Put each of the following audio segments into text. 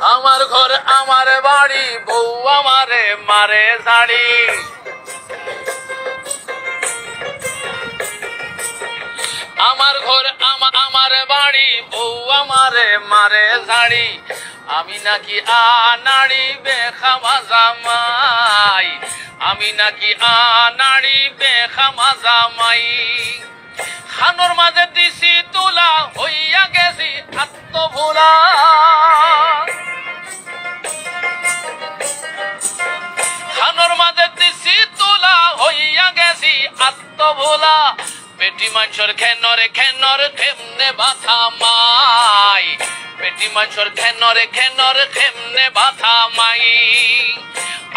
আমার ঘর আমার বাড়ি বউ আমারে মারে ঝাড়ি আমার ঘর আমার বাড়ি বউ আমারে মারে ঝাড়ি আমি নাকি আনাড়ি বেখামা জামাই আমি নাকি আনাড়ি বেখামা জামাই খানোর মাঝে দিছি তোলা হইয়া গেছি আত্মভোলা খানোর মাঝে দিছি তোলা হইয়া গেছি আত্মভোলা পেটি মাংসর খেনরে খেমনে বাথা মাই পেটি মাংসর খেনরে খেমনে বাথা মাই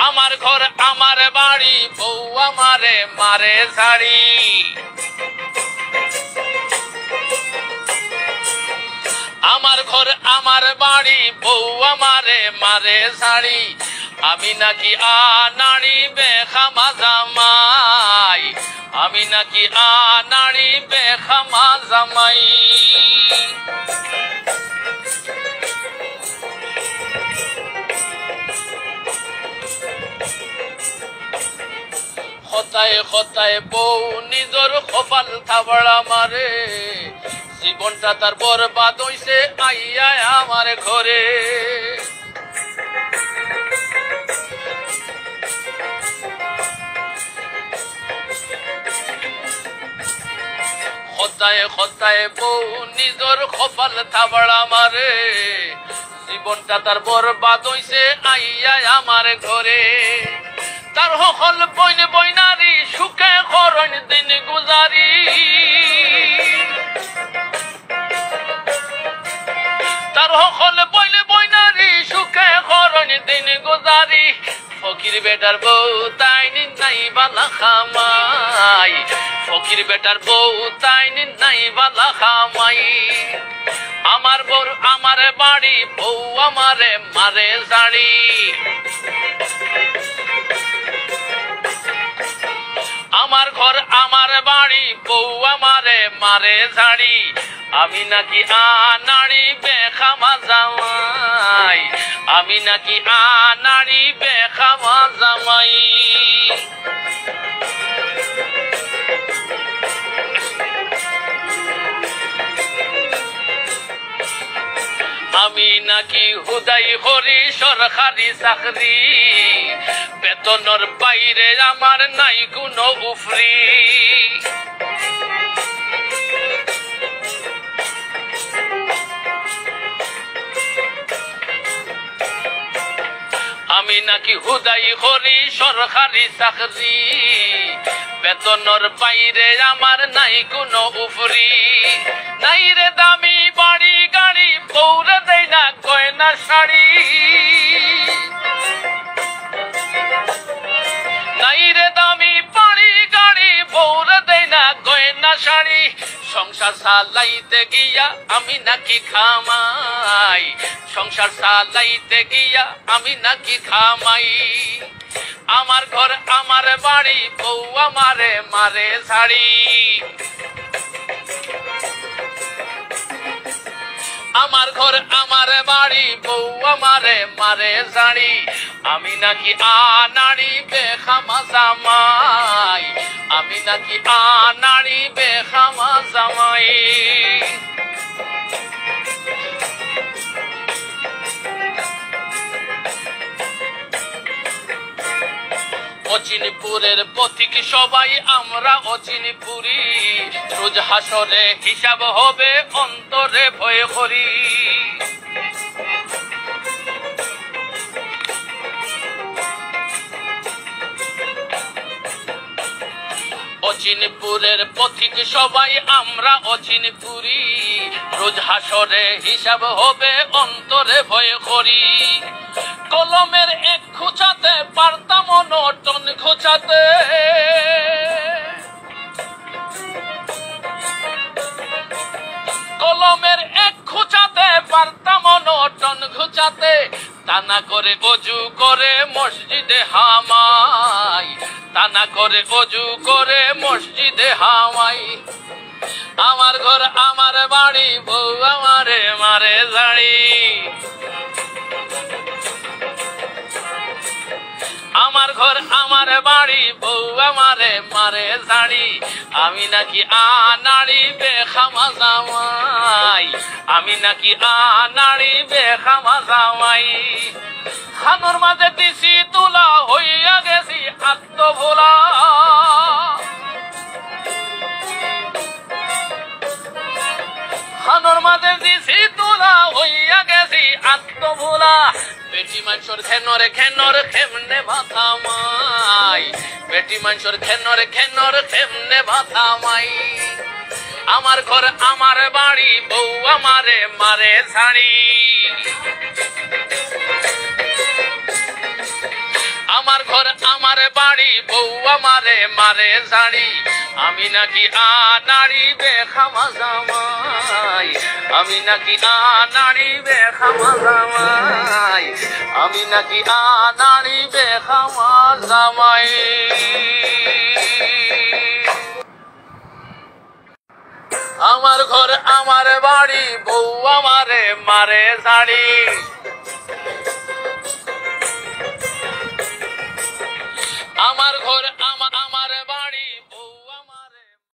আমার ঘর আমার বাড়ি বউ আমারে মারে ঝাড়ি আমার ঘর আমার বাড়ি বউ আমারে মারে ঝাড়ি আমি নাকি আনাড়ি বেখামা জামাই আমি নাকি আনাড়ি বেখামা জামাই খতায় খতায় বউ নিজর কপাল থাবড়া মারে জীবনটা তার বরবাদ হইছে আইয়া আমার ঘরে খতায় খতায় বউ নিজর কপাল থাবড়া মারে জীবনটা তার বরবাদ হইছে আইয়া আমার ঘরে তার হল বইন বইনারি সুখে করণ দিন গুজারি তার হল বইন বইনারি সুখে করণ দিন গুজারি ফকির বেটার বউ তাই নাই বালা খামাই ফকির বেটার বউ তাই নাই বালা খামাই আমার বউ আমার বাড়ি বউ আমারে মারে ঝাড়ি আমার ঘর আমার বাড়ি বউ আমারে মারে ঝাড়ি আমি নাকি আনাড়ি বেখামা জামাই আমি নাকি আনাড়ি বেখামা জামাই আমি নাকি হুদাই হরি সরকারি চাকরি বেতনের বাইরে আমার নাই কোনো উফরি আমি নাকি হুদাই হরি সরকারি চাকরি বেতনের বাইরে আমার নাই কোনো উফরি নাই রে দামি বাড়ি গাড়ি বউরে দেয় না গয়না শাড়ি নাই রে দামি বাড়ি গাড়ি বউরে দেয় না গয়না শাড়ি সংসার চালাইতে গিয়া আমি নাকি খামাই সংসার চালাইতে গিয়া আমি নাকি খামাই আমার ঘর আমার বাড়ি বউ আমারে মারে ঝাড়ি আমার ঘর আমার বাড়ি বউ আমারে মারে ঝাড়ি আমি নাকি আনাড়ি বেখামা জামাই আমি নাকি আনাড়ি বেখামা জামাই অচিনপুরের পথিক সবাই আমরা অচিনপুরি রোজ হাসরে হিসাব হবে অন্তরে ভয় করি অচিনপুরের পথিক সবাই আমরা অচিনপুরি রোজ হাসরে হিসাব হবে অন্তরে ভয় করি কলমের এক খুঁচাতে পারতাম নটন খুঁচাতে কলমের এক খুঁচাতে পারতাম নটন খুঁচাতে তানা করে অজু করে মসজিদে হামাই তানা করে অজু করে মসজিদে হামাই আমার ঘর আমার বাড়ি বউ আমারে মারে ঝাড়ি ঘর আমার বাড়ি বউ আমারে মারে জাড়ি আমি নাকি আনাড়ি বেখামা জামাই আমি নাকি আনাড়ি বেখামা জামাই খানোর মাঝে দিছি তুলা হইয়া গেছি আত্মভোলা খানোর মাঝে দিছি তুলা হইয়া গেছি আত্মভোলা বেটি মানুষের খেনরে খেমনে ভাতামাই বেটি মানুষের খেনরে খেমনে ভাতামাই আমার ঘর আমার বাড়ি বউ আমারে মারে ছাড়ি আমার ঘর আমার বাড়ি বউ আমারে মারে ছাড়ি আমি নাকি আনাড়ি বেখামা জামাই আমি নাকি আনাড়ি বেখামা জামাই আমি নাকি আনাড়ি বেখামা জামাই আমার ঘর আমার বাড়ি বউ আমারে মারে ছাড়ি আমার ঘর আমার